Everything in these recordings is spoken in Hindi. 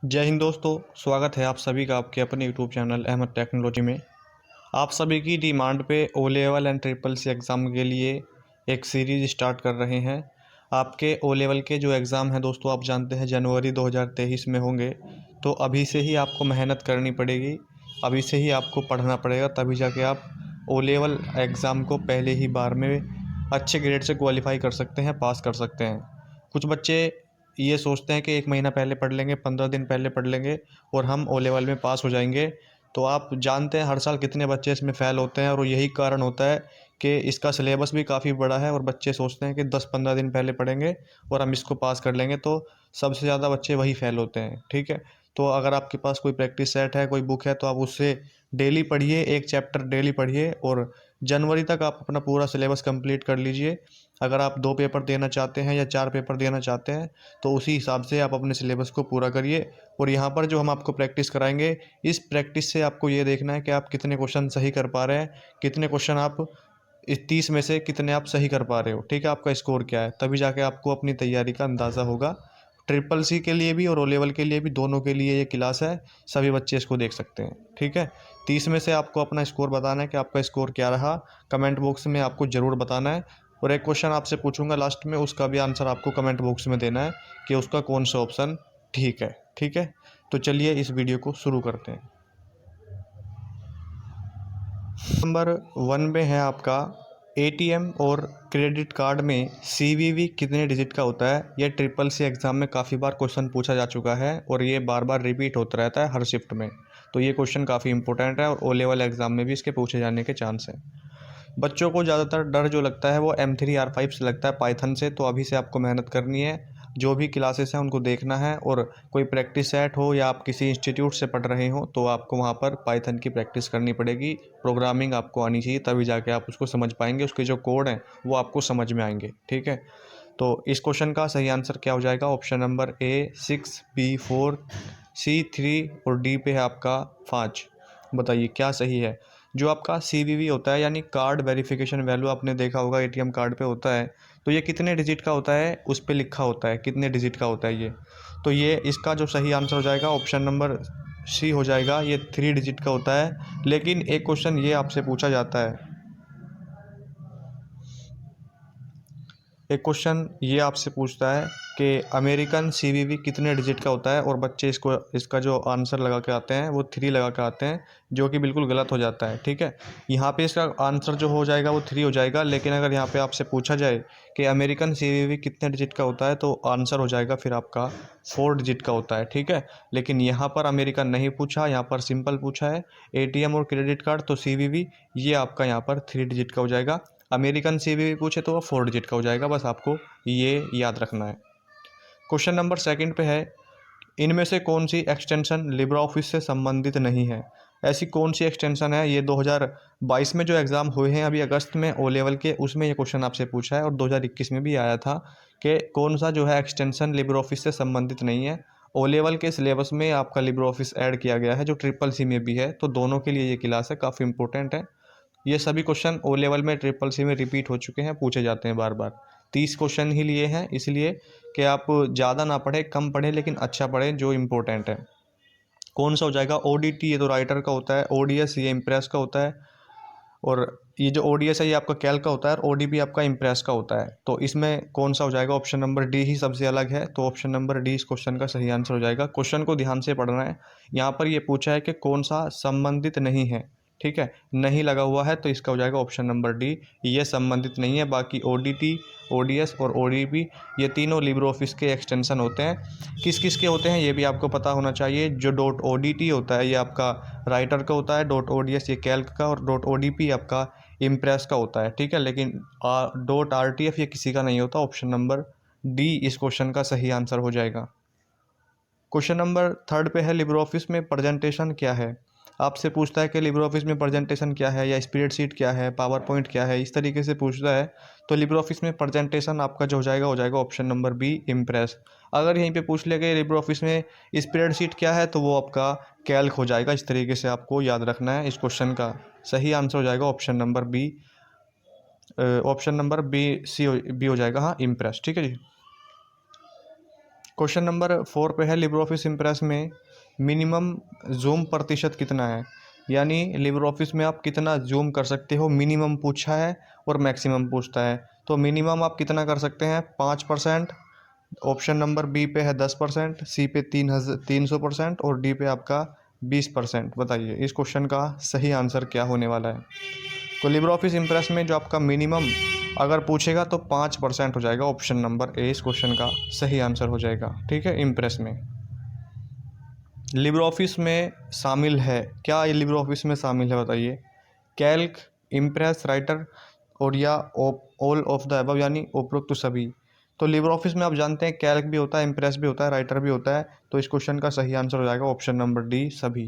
जय हिंद दोस्तों। स्वागत है आप सभी का आपके अपने यूट्यूब चैनल अहमद टेक्नोलॉजी में। आप सभी की डिमांड पे O level and triple C exam के लिए एक सीरीज़ स्टार्ट कर रहे हैं। आपके ओ लेवल के जो एग्ज़ाम हैं दोस्तों, आप जानते हैं जनवरी 2023 में होंगे। तो अभी से ही आपको मेहनत करनी पड़ेगी, अभी से ही आपको पढ़ना पड़ेगा, तभी जाके आप ओ लेवल एग्ज़ाम को पहले ही बार में अच्छे ग्रेड से क्वालिफाई कर सकते हैं, पास कर सकते हैं। कुछ बच्चे ये सोचते हैं कि 1 महीना पहले पढ़ लेंगे, 15 दिन पहले पढ़ लेंगे और हम ओ लेवल में पास हो जाएंगे। तो आप जानते हैं हर साल कितने बच्चे इसमें फ़ेल होते हैं, और यही कारण होता है कि इसका सिलेबस भी काफ़ी बड़ा है और बच्चे सोचते हैं कि 10-15 दिन पहले पढ़ेंगे और हम इसको पास कर लेंगे। तो सबसे ज़्यादा बच्चे वही फ़ेल होते हैं, ठीक है। तो अगर आपके पास कोई प्रैक्टिस सेट है, कोई बुक है, तो आप उससे डेली पढ़िए, एक चैप्टर डेली पढ़िए और जनवरी तक आप अपना पूरा सिलेबस कंप्लीट कर लीजिए। अगर आप 2 पेपर देना चाहते हैं या 4 पेपर देना चाहते हैं, तो उसी हिसाब से आप अपने सिलेबस को पूरा करिए। और यहाँ पर जो हम आपको प्रैक्टिस कराएंगे, इस प्रैक्टिस से आपको ये देखना है कि आप कितने क्वेश्चन सही कर पा रहे हैं, कितने क्वेश्चन आप इस 30 में से कितने आप सही कर पा रहे हो, ठीक है। आपका स्कोर क्या है, तभी जाके आपको अपनी तैयारी का अंदाज़ा होगा। ट्रिपल सी के लिए भी और ओ लेवल के लिए भी, दोनों के लिए ये क्लास है, सभी बच्चे इसको देख सकते हैं, ठीक है। 30 में से आपको अपना स्कोर बताना है कि आपका स्कोर क्या रहा। कमेंट बॉक्स में आपको ज़रूर बताना है। और एक क्वेश्चन आपसे पूछूंगा लास्ट में, उसका भी आंसर आपको कमेंट बॉक्स में देना है कि उसका कौन सा ऑप्शन ठीक है, ठीक है। तो चलिए इस वीडियो को शुरू करते हैं। नंबर 1 में है आपका एटीएम और क्रेडिट कार्ड में सीवीवी कितने डिजिट का होता है। ये ट्रिपल सी एग्ज़ाम में काफ़ी बार क्वेश्चन पूछा जा चुका है और ये बार बार रिपीट होता रहता है हर शिफ्ट में। तो ये क्वेश्चन काफ़ी इंपॉर्टेंट है और ओ लेवल एग्ज़ाम में भी इसके पूछे जाने के चांस हैं। बच्चों को ज़्यादातर डर जो लगता है वो M3 R5 से लगता है, पाइथन से। तो अभी से आपको मेहनत करनी है, जो भी क्लासेस हैं उनको देखना है, और कोई प्रैक्टिस सेट हो या आप किसी इंस्टीट्यूट से पढ़ रहे हो तो आपको वहाँ पर पाइथन की प्रैक्टिस करनी पड़ेगी। प्रोग्रामिंग आपको आनी चाहिए, तभी जाके आप उसको समझ पाएंगे, उसके जो कोड हैं वो आपको समझ में आएंगे, ठीक है। तो इस क्वेश्चन का सही आंसर क्या हो जाएगा? Option number A 6, B 4, C 3 और D पे है आपका 5। बताइए क्या सही है। जो आपका CVV होता है, यानी कार्ड वेरिफिकेशन वैल्यू, आपने देखा होगा एटीएम कार्ड पे होता है, तो ये कितने डिजिट का होता है उस पे लिखा होता है कितने डिजिट का होता है ये। तो ये इसका जो सही आंसर हो जाएगा ऑप्शन नंबर C हो जाएगा, ये 3 डिजिट का होता है। लेकिन एक क्वेश्चन ये आपसे पूछा जाता है, एक क्वेश्चन ये आपसे पूछता है कि अमेरिकन CVV कितने डिजिट का होता है, और बच्चे इसका जो आंसर लगा के आते हैं वो 3 लगा के आते हैं, जो कि बिल्कुल गलत हो जाता है, ठीक है। यहाँ पे इसका आंसर जो हो जाएगा वो 3 हो जाएगा, लेकिन अगर यहाँ पे आपसे पूछा जाए कि अमेरिकन CVV कितने डिजिट का होता है, तो आंसर हो जाएगा फिर आपका 4 डिजिट का होता है, ठीक है। लेकिन यहाँ पर अमेरिकन नहीं पूछा, यहाँ पर सिंपल पूछा है एटीएम और क्रेडिट कार्ड, तो CVV ये आपका यहाँ पर 3 डिजिट का हो जाएगा। अमेरिकन CVV पूछे तो वो 4 डिजिट का हो जाएगा, बस आपको ये याद रखना है। क्वेश्चन नंबर सेकंड पे है, इनमें से कौन सी एक्सटेंशन लिब्रा ऑफिस से संबंधित नहीं है। ऐसी कौन सी एक्सटेंशन है, ये 2022 में जो एग्ज़ाम हुए हैं अभी अगस्त में ओ लेवल के, उसमें ये क्वेश्चन आपसे पूछा है, और 2021 में भी आया था कि कौन सा जो है एक्सटेंशन लिब्रा ऑफिस से संबंधित नहीं है। ओ लेवल के सिलेबस में आपका लिब्रा ऑफिस ऐड किया गया है, जो ट्रिपल सी में भी है, तो दोनों के लिए ये क्लास है, काफ़ी इंपॉर्टेंट है। ये सभी क्वेश्चन ओ लेवल में ट्रिपल सी में रिपीट हो चुके हैं, पूछे जाते हैं बार बार। 30 क्वेश्चन ही लिए हैं, इसलिए कि आप ज़्यादा ना पढ़ें, कम पढ़ें, लेकिन अच्छा पढ़ें जो इम्पोर्टेंट है। कौन सा हो जाएगा? ODT ये तो राइटर का होता है, ODS ये इम्प्रेस का होता है, और ये जो ODS है ये आपका कैल का होता है, और ODP आपका इम्प्रेस का होता है। तो इसमें कौन सा हो जाएगा? ऑप्शन नंबर D ही सबसे अलग है, तो ऑप्शन नंबर D इस क्वेश्चन का सही आंसर हो जाएगा। क्वेश्चन को ध्यान से पढ़ना है। यहाँ पर ये पूछा है कि कौन सा संबंधित नहीं है, ठीक है। नहीं लगा हुआ है तो इसका हो जाएगा ऑप्शन नंबर D, ये संबंधित नहीं है। बाकी ODT, ODS और ODP ये तीनों लिब्रे ऑफिस के एक्सटेंशन होते हैं। किस किस के होते हैं ये भी आपको पता होना चाहिए। जो .ODT होता है ये आपका राइटर का होता है, .ODS ये कैल्क का, और .ODP आपका इम्प्रेस का होता है, ठीक है। लेकिन .RTF ये किसी का नहीं होता। ऑप्शन नंबर D इस क्वेश्चन का सही आंसर हो जाएगा। क्वेश्चन नंबर थर्ड पे है, लिब्रे ऑफिस में प्रेजेंटेशन क्या है। आपसे पूछता है कि लिब्रे ऑफिस में प्रेजेंटेशन क्या है, या स्प्रेडशीट क्या है, पावर पॉइंट क्या है, इस तरीके से पूछता है। तो लिब्रे ऑफिस में प्रेजेंटेशन आपका जो हो जाएगा ऑप्शन नंबर B इम्प्रेस। अगर यहीं पे पूछ लिया कि लिब्रे ऑफिस में स्प्रेडशीट क्या है, तो वो आपका कैल्क हो जाएगा। इस तरीके से आपको याद रखना है। इस क्वेश्चन का सही आंसर हो जाएगा option number B, option number B हो जाएगा, हाँ, इम्प्रेस, ठीक है जी। क्वेश्चन नंबर 4 पे है लिब्रे ऑफिस इम्प्रेस में मिनिमम जूम प्रतिशत कितना है, यानी लिब्रे ऑफिस में आप कितना जूम कर सकते हो, मिनिमम पूछा है और मैक्सिमम पूछता है। तो मिनिमम आप कितना कर सकते हैं 5%, ऑप्शन नंबर बी पे है 10%, सी पे 300% और डी पे आपका 20%। बताइए इस क्वेश्चन का सही आंसर क्या होने वाला है। तो लिब्रे ऑफिस इम्प्रेस में जो आपका मिनिमम अगर पूछेगा तो 5% हो जाएगा, ऑप्शन नंबर ए इस क्वेश्चन का सही आंसर हो जाएगा। ठीक है, इम्प्रेस में लिब्रे ऑफिस में शामिल है क्या, ये लिब्रे ऑफिस में शामिल है बताइए। कैल्क, इम्प्रेस, राइटर और या ऑल ऑफ द अबव, यानी उपरोक्त सभी। तो लिब्रे ऑफिस में आप जानते हैं कैल्क भी होता है, इम्प्रेस भी होता है, राइटर भी होता है। तो इस क्वेश्चन का सही आंसर हो जाएगा ऑप्शन नंबर डी सभी।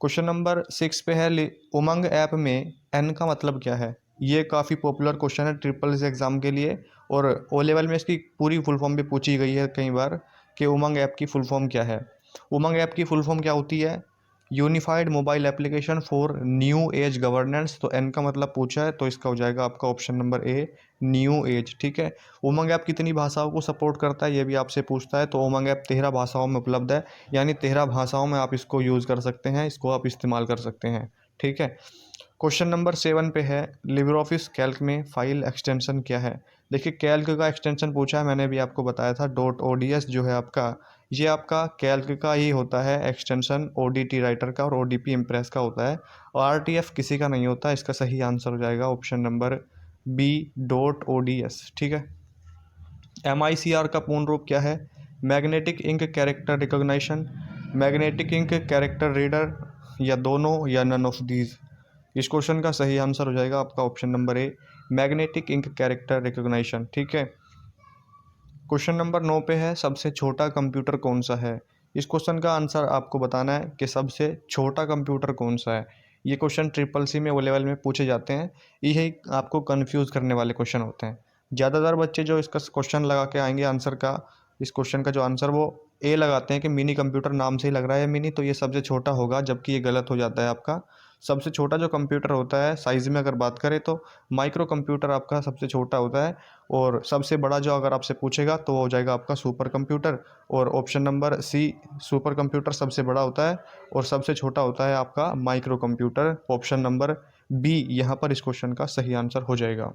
क्वेश्चन नंबर 6 पे है उमंग ऐप में एन का मतलब क्या है। ये काफ़ी पॉपुलर क्वेश्चन है ट्रिपल सी एग्ज़ाम के लिए, और ओ लेवल में इसकी पूरी फुल फॉर्म भी पूछी गई है कई बार कि उमंग ऐप की फुल फॉर्म क्या है। उमंग ऐप की फुल फॉर्म क्या होती है, unified mobile application for new age governance. तो एन का मतलब पूछा है, तो इसका हो जाएगा आपका option number a new age. ठीक है, उमंग ऐप कितनी भाषाओं को सपोर्ट करता है ये भी आपसे पूछता है। तो उमंग ऐप 13 भाषाओं में उपलब्ध है, यानी 13 भाषाओं में आप इसको यूज़ कर सकते हैं, इसको आप इस्तेमाल कर सकते हैं। ठीक है, क्वेश्चन नंबर 7 पे है लिब्रे ऑफिस कैल्क में फाइल एक्सटेंशन क्या है। देखिए कैल्क का एक्सटेंशन पूछा है, मैंने भी आपको बताया था .ods जो है आपका, ये आपका कैल्क का ही होता है एक्सटेंशन, ओडीटी राइटर का और ओडीपी इम्प्रेस का होता है, और आरटीएफ किसी का नहीं होता। इसका सही आंसर हो जाएगा ऑप्शन नंबर बी .ods। ठीक है, MICR का पूर्ण रूप क्या है, magnetic ink character recognition, magnetic ink character reader, या दोनों, या नन ऑफ दीज। इस क्वेश्चन का सही आंसर हो जाएगा आपका option number A magnetic ink character recognition. ठीक है, क्वेश्चन नंबर 9 पे है सबसे छोटा कंप्यूटर कौन सा है। इस क्वेश्चन का आंसर आपको बताना है कि सबसे छोटा कंप्यूटर कौन सा है। ये क्वेश्चन ट्रिपल सी में ओ लेवल में पूछे जाते हैं, यही आपको कंफ्यूज करने वाले क्वेश्चन होते हैं। ज़्यादातर बच्चे जो इसका क्वेश्चन लगा के आएंगे आंसर का, इस क्वेश्चन का जो आंसर वो ए लगाते हैं कि मिनी कंप्यूटर नाम से ही लग रहा है मिनी, तो ये सबसे छोटा होगा, जबकि ये गलत हो जाता है आपका। सबसे छोटा जो कंप्यूटर होता है साइज़ में अगर बात करें तो माइक्रो कंप्यूटर आपका सबसे छोटा होता है, और सबसे बड़ा जो अगर आपसे पूछेगा तो वो हो जाएगा आपका सुपर कंप्यूटर, और option number C super computer सबसे बड़ा होता है और सबसे छोटा होता है आपका micro computer. Option number B यहाँ पर इस क्वेश्चन का सही आंसर हो जाएगा।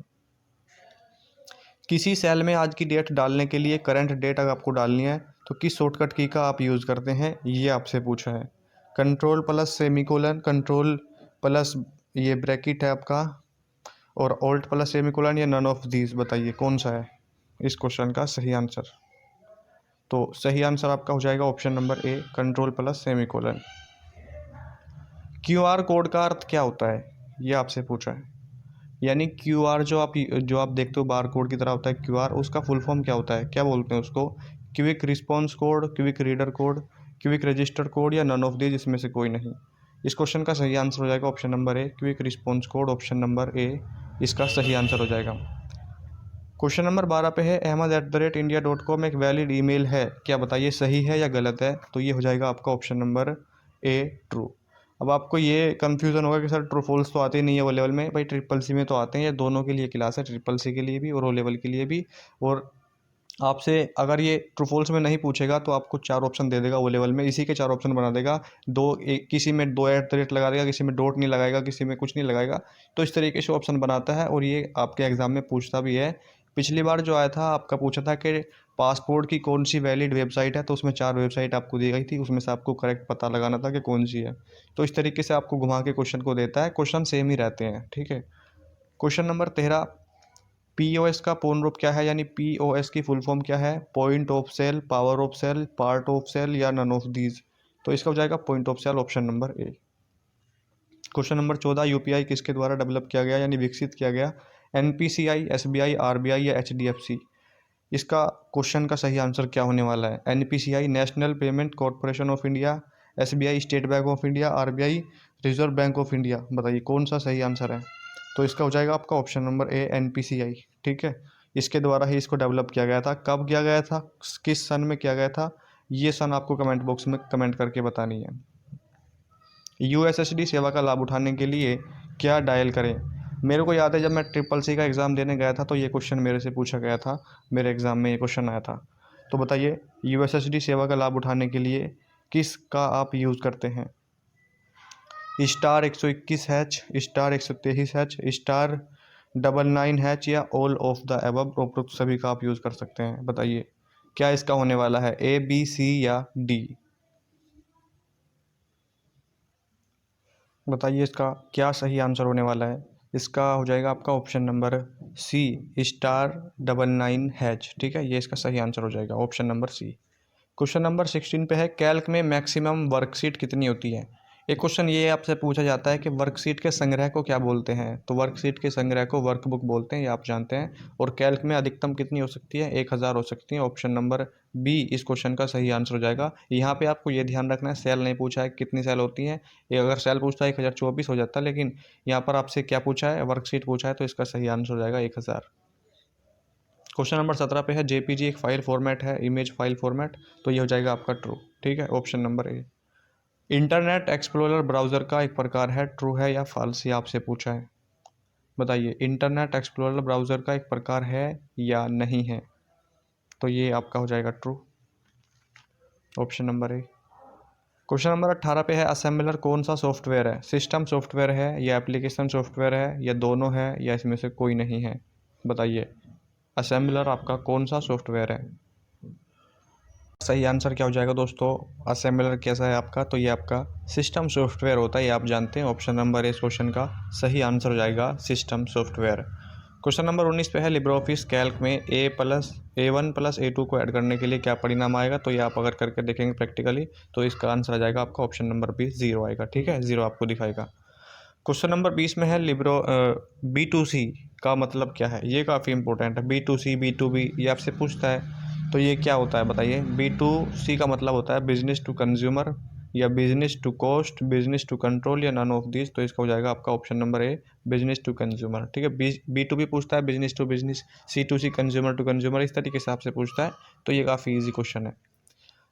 किसी सेल में आज की डेट डालने के लिए करंट डेट अगर आपको डालनी है तो किस शॉर्टकट की का आप यूज़ करते हैं, ये आपसे पूछा है। Control plus semicolon, control plus ये ब्रैकेट है आपका, और ऑल्ट प्लस सेमीकोलन, या नन ऑफ दीज। बताइए कौन सा है इस क्वेश्चन का सही आंसर। तो सही आंसर आपका हो जाएगा ऑप्शन नंबर ए control plus semicolon. QR code का अर्थ क्या होता है, ये आपसे पूछा है। यानी क्यूआर जो आप देखते हो बार कोड की तरह होता है क्यूआर, उसका फुल फॉर्म क्या होता है, क्या बोलते हैं उसको। Quick response code, quick reader code, quick register code, या नन ऑफ दीज इसमें से कोई नहीं। इस क्वेश्चन का सही आंसर हो जाएगा option number a quick response code. Option number ए इसका सही आंसर हो जाएगा। क्वेश्चन नंबर 12 पे है ahmad@india.com एक वैलिड ईमेल है, क्या बताइए सही है या गलत है। तो ये हो जाएगा आपका ऑप्शन नंबर ए ट्रू। अब आपको ये कन्फ्यूज़न होगा कि सर ट्रू फॉल्स तो आते ही नहीं है ओ लेवल में, भाई ट्रिपल सी में तो आते हैं, ये दोनों के लिए क्लास है, ट्रिपल सी के लिए भी और ओ लेवल के लिए भी। और आपसे अगर ये ट्रू फॉल्स में नहीं पूछेगा तो आपको 4 ऑप्शन दे देगा ओ लेवल में, इसी के 4 ऑप्शन बना देगा। किसी में 2 एट द रेट लगा देगा, किसी में डॉट नहीं लगाएगा, किसी में कुछ नहीं लगाएगा। तो इस तरीके से ऑप्शन बनाता है और ये आपके एग्ज़ाम में पूछता भी है। पिछली बार जो आया था आपका पूछा था कि पासपोर्ट की कौन सी वैलिड वेबसाइट है, तो उसमें 4 वेबसाइट आपको दी गई थी, उसमें से आपको करेक्ट पता लगाना था कि कौन सी है। तो इस तरीके से आपको घुमा के क्वेश्चन को देता है, क्वेश्चन सेम ही रहते हैं। ठीक है, क्वेश्चन नंबर 13 पीओएस का पूर्ण रूप क्या है, यानी पीओएस की फुल फॉर्म क्या है। Point of sale, power of sale, part of sale, या नन ऑफ दीज। तो इसका हो जाएगा point of sale, option number A. Question number 14 UPI किसके द्वारा डेवलप किया गया यानी विकसित किया गया। एनपीसीआई, एसबीआई, आरबीआई, या एचडीएफसी। इसका क्वेश्चन का सही आंसर क्या होने वाला है। NPCI National Payment Corporation of India, SBI State Bank of India, RBI Reserve Bank of India. बताइए कौन सा सही आंसर है। तो इसका हो जाएगा आपका ऑप्शन नंबर ए एनपीसीआई। ठीक है, इसके द्वारा ही इसको डेवलप किया गया था। कब किया गया था, किस सन में किया गया था, ये सन आपको कमेंट बॉक्स में कमेंट करके बतानी है। यूएसएसडी सेवा का लाभ उठाने के लिए क्या डायल करें। मेरे को याद है जब मैं ट्रिपल सी का एग्ज़ाम देने गया था तो ये क्वेश्चन मेरे से पूछा गया था, मेरे एग्ज़ाम में ये क्वेश्चन आया था। तो बताइए यूएसएसडी सेवा का लाभ उठाने के लिए किस का आप यूज़ करते हैं? *121#, *123#, *99# या ऑल ऑफ द अबव, उपरोक्त सभी का आप यूज़ कर सकते हैं। बताइए क्या इसका होने वाला है, ए, बी, सी या डी? बताइए इसका क्या सही आंसर होने वाला है। इसका हो जाएगा आपका ऑप्शन नंबर सी, *99#। ठीक है, ये इसका सही आंसर हो जाएगा, option number C. Question number 16 पे है, कैल्क में मैक्सिमम वर्कशीट कितनी होती है? एक क्वेश्चन ये आपसे पूछा जाता है कि वर्कशीट के संग्रह को क्या बोलते हैं। तो वर्कशीट के संग्रह को वर्कबुक बोलते हैं, ये आप जानते हैं। और कैल्क में अधिकतम कितनी हो सकती है? 1000 हो सकती है। ऑप्शन नंबर बी इस क्वेश्चन का सही आंसर हो जाएगा। यहाँ पे आपको ये ध्यान रखना है, सेल नहीं पूछा है कितनी सेल होती हैं। ये अगर सेल पूछता है 1024 हो जाता, लेकिन यहाँ पर आपसे क्या पूछा है, वर्कशीट पूछा है, तो इसका सही आंसर हो जाएगा 1000। क्वेश्चन नंबर 17 पे है, जेपीजी एक फाइल फॉर्मेट है, इमेज फाइल फॉर्मेट, तो ये हो जाएगा आपका ट्रू। ठीक है, ऑप्शन नंबर ए। इंटरनेट एक्सप्लोरर ब्राउज़र का एक प्रकार है, ट्रू है या फॉल्स, ये आपसे पूछा है। बताइए इंटरनेट एक्सप्लोरर ब्राउज़र का एक प्रकार है या नहीं है? तो ये आपका हो जाएगा true, option number A. Question number 18 पे है, असेंबलर कौन सा सॉफ्टवेयर है? सिस्टम सॉफ्टवेयर है या एप्लीकेशन सॉफ्टवेयर है या दोनों है या इसमें से कोई नहीं है? बताइए असेंबलर आपका कौन सा सॉफ्टवेयर है? सही आंसर क्या हो जाएगा दोस्तों, असेंबलर कैसा है आपका? तो ये आपका सिस्टम सॉफ्टवेयर होता है, ये आप जानते हैं। ऑप्शन नंबर ए इस क्वेश्चन का सही आंसर हो जाएगा, सिस्टम सॉफ्टवेयर। क्वेश्चन नंबर 19 पे है, लिब्रे कैल्क में A1+A2 को ऐड करने के लिए क्या परिणाम आएगा? तो ये आप अगर करके देखेंगे प्रैक्टिकली तो इसका आंसर आ जाएगा आपका ऑप्शन नंबर बी, 0 आएगा। ठीक है, 0 आपको दिखाएगा। क्वेश्चन नंबर 20 में है, B2C का मतलब क्या है? ये काफ़ी इंपॉर्टेंट है। B2C, B2B ये आपसे पूछता है, तो ये क्या होता है बताइए। B2C का मतलब होता है बिजनेस टू कंज्यूमर या business to cost, business to control या नन ऑफ दिस, तो इसका हो जाएगा आपका option number A, business to consumer. ठीक है, B2B पूछता है business to business, C2C consumer to consumer, इस तरीके से आपसे पूछता है, तो ये काफ़ी ईजी क्वेश्चन है।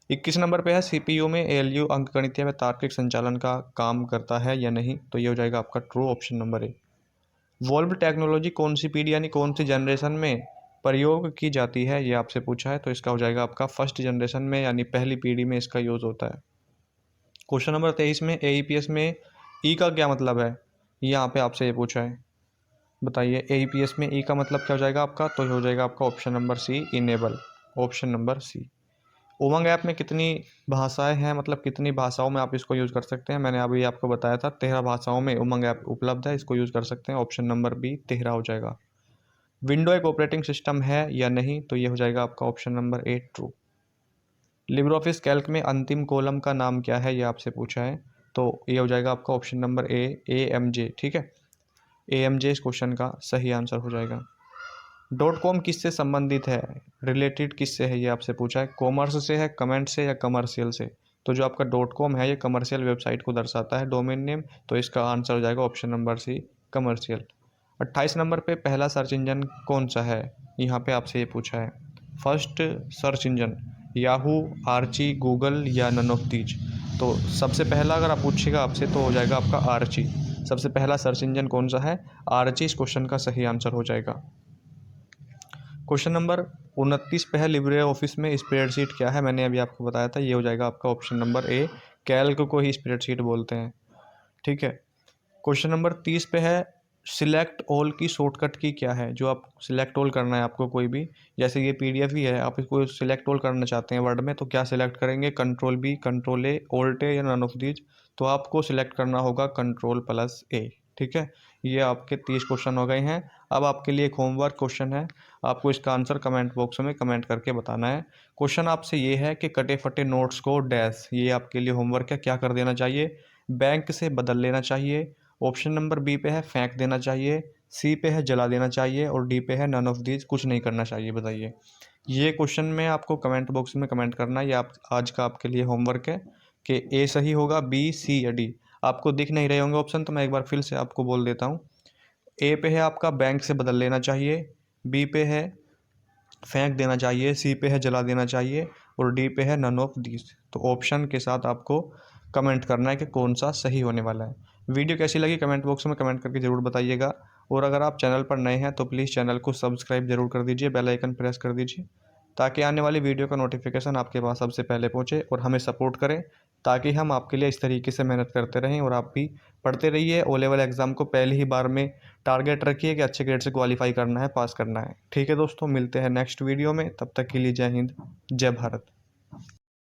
21 नंबर पे है, सीपीयू में ALU अंकगणितीय व तार्किक संचालन का काम करता है या नहीं? तो ये हो जाएगा आपका ट्रू, ऑप्शन नंबर ए। वॉल्व टेक्नोलॉजी कौन सी पीढ़ी यानी कौन सी जनरेशन में प्रयोग की जाती है? ये आपसे पूछा है, तो इसका हो जाएगा आपका फर्स्ट जनरेशन में यानी पहली पीढ़ी में इसका यूज़ होता है। क्वेश्चन नंबर 23 में, AEPS में ई का क्या मतलब है? यहाँ पे आपसे ये पूछा है। बताइए AEPS में ई का मतलब क्या हो जाएगा आपका? तो ये हो जाएगा आपका option number C, enable, option number C. Umang app में कितनी भाषाएं हैं, मतलब कितनी भाषाओं में आप इसको यूज़ कर सकते हैं? मैंने अभी आपको बताया था 13 भाषाओं में उमंग ऐप उपलब्ध है, इसको यूज़ कर सकते हैं। ऑप्शन नंबर बी 13 हो जाएगा। विंडो एक ऑपरेटिंग सिस्टम है या नहीं? तो ये हो जाएगा आपका ऑप्शन नंबर ए, ट्रू। लिब्रे कैल्क में अंतिम कॉलम का नाम क्या है? ये आपसे पूछा है, तो ये हो जाएगा आपका ऑप्शन नंबर ए, AMJ। ठीक है, AMJ इस क्वेश्चन का सही आंसर हो जाएगा। .com किससे संबंधित है, रिलेटेड किससे है? ये आपसे पूछा है, कॉमर्स से है, कमेंट से या कमर्शियल से? तो जो आपका .com है ये कमर्शियल वेबसाइट को दर्शाता है, डोमेन नेम, तो इसका आंसर हो जाएगा ऑप्शन नंबर सी, कमर्शियल। 28 नंबर पे पहला सर्च इंजन कौन सा है? यहाँ पे आपसे ये पूछा है। First search engine Yahoo, Archie, Google या नन ऑफ दीज? तो सबसे पहला अगर आप पूछेगा आपसे तो हो जाएगा आपका आर्ची। सबसे पहला सर्च इंजन कौन सा है? आर्ची इस क्वेश्चन का सही आंसर हो जाएगा। क्वेश्चन नंबर 29 पे है, लिब्रे ऑफिस में स्प्रेडशीट क्या है? मैंने अभी आपको बताया था, ये हो जाएगा आपका ऑप्शन नंबर ए, कैल्क को ही स्प्रेडशीट बोलते हैं। ठीक है, क्वेश्चन नंबर 30 पे है, सिलेक्ट ऑल की शॉर्टकट की क्या है? जो आप सिलेक्ट ऑल करना है आपको कोई भी, जैसे ये PDF ही है, आप इसको सिलेक्ट ऑल करना चाहते हैं वर्ड में, तो क्या सिलेक्ट करेंगे? कंट्रोल-B, कंट्रोल-A, ऑल्ट-A या नन ऑफ दीज? तो आपको सिलेक्ट करना होगा कंट्रोल+A। ठीक है, ये आपके 30 क्वेश्चन हो गए हैं। अब आपके लिए एक होमवर्क क्वेश्चन है, आपको इसका आंसर कमेंट बॉक्स में कमेंट करके बताना है। क्वेश्चन आपसे ये है कि कटे फटे नोट्स को डैश, ये आपके लिए होमवर्क है, क्या कर देना चाहिए? बैंक से बदल लेना चाहिए। ऑप्शन नंबर बी पे है फेंक देना चाहिए, सी पे है जला देना चाहिए और डी पे है नन ऑफ दीज, कुछ नहीं करना चाहिए। बताइए, ये क्वेश्चन में आपको कमेंट बॉक्स में कमेंट करना है। ये आप आज का आपके लिए होमवर्क है कि ए सही होगा, बी, सी या डी। आपको दिख नहीं रहे होंगे ऑप्शन, तो मैं एक बार फिर से आपको बोल देता हूँ। ए पे है आपका बैंक से बदल लेना चाहिए, बी पे है फेंक देना चाहिए, सी पे है जला देना चाहिए और डी पे है नन ऑफ दीज। तो ऑप्शन के साथ आपको कमेंट करना है कि कौन सा सही होने वाला है। वीडियो कैसी लगी कमेंट बॉक्स में कमेंट करके ज़रूर बताइएगा, और अगर आप चैनल पर नए हैं तो प्लीज़ चैनल को सब्सक्राइब जरूर कर दीजिए, बेल आइकन प्रेस कर दीजिए ताकि आने वाली वीडियो का नोटिफिकेशन आपके पास सबसे पहले पहुँचे। और हमें सपोर्ट करें ताकि हम आपके लिए इस तरीके से मेहनत करते रहें और आप भी पढ़ते रहिए। ओ लेवल एग्ज़ाम को पहली ही बार में टारगेट रखिए कि अच्छे ग्रेड से क्वालिफाई करना है, पास करना है। ठीक है दोस्तों, मिलते हैं नेक्स्ट वीडियो में। तब तक के लिए जय हिंद, जय भारत।